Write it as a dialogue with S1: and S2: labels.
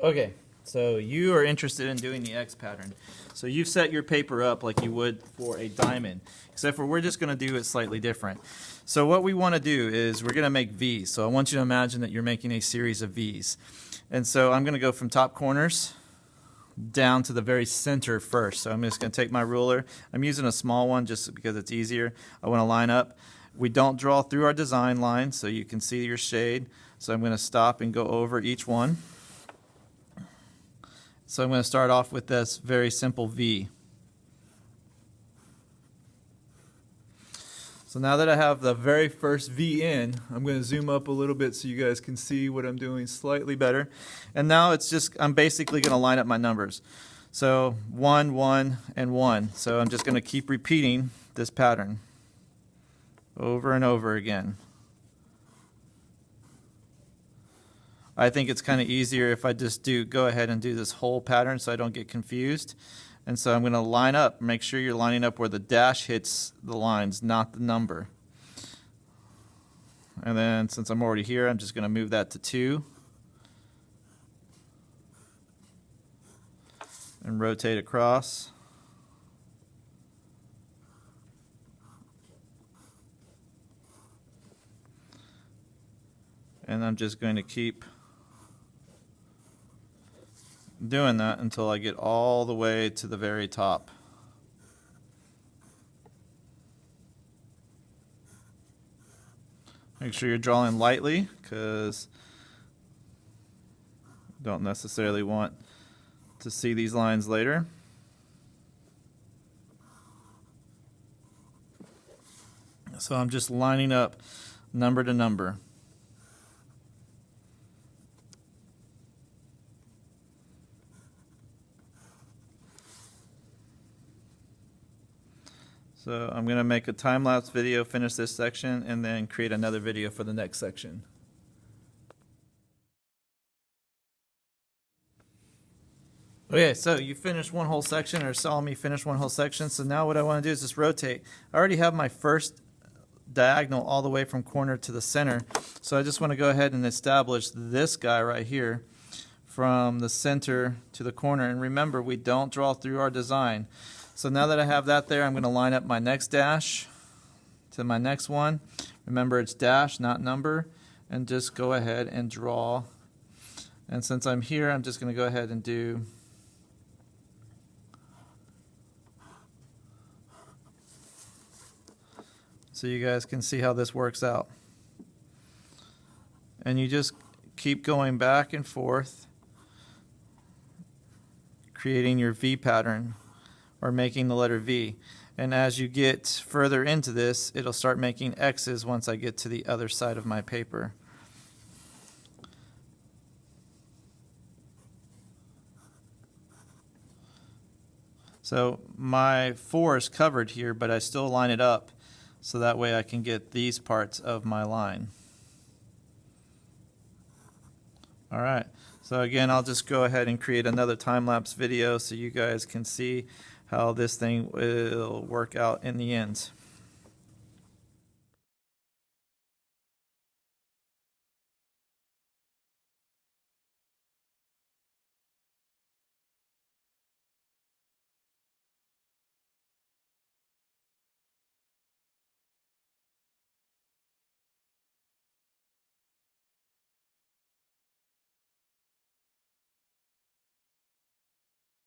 S1: Okay, so you are interested in doing the X pattern. So you've set your paper up like you would for a diamond, except for we're just going to do it slightly different. So what we want to do is we're going to make V's. So I want you to imagine that you're making a series of V's. And so I'm going to go from top corners down to the very center first. So I'm just going to take my ruler. I'm using a small one just because it's easier. I want to line up. We don't draw through our design line so you can see your shade. So I'm going to stop and go over each one. So I'm going to start off with this very simple V. So now that I have the very first V in, I'm going to zoom up a little bit so you guys can see what I'm doing slightly better. And now it's just, I'm basically going to line up my numbers. So 1, 1, and 1. So I'm just going to keep repeating this pattern over and over again. I think it's kind of easier if I just go ahead and do this whole pattern so I don't get confused. And so I'm going to line up, make sure you're lining up where the dash hits the lines, not the number. And then since I'm already here, I'm just going to move that to 2. And rotate across. And I'm just going to keep doing that until I get all the way to the very top. Make sure you're drawing lightly because you don't necessarily want to see these lines later. So I'm just lining up number to number. So I'm going to make a time-lapse video, finish this section, and then create another video for the next section. Okay, so you finished one whole section, or saw me finish one whole section. So now what I want to do is just rotate. I already have my first diagonal all the way from corner to the center. So I just want to go ahead and establish this guy right here from the center to the corner. And remember, we don't draw through our design. So now that I have that there, I'm going to line up my next dash to my next one. Remember, it's dash, not number. And just go ahead and draw. And since I'm here, I'm just going to go ahead and do so you guys can see how this works out. And you just keep going back and forth, creating your V pattern, or making the letter V. And as you get further into this, it'll start making X's once I get to the other side of my paper. So my 4 is covered here, but I still line it up so that way I can get these parts of my line. All right, so again, I'll just go ahead and create another time-lapse video so you guys can see how this thing will work out in the end.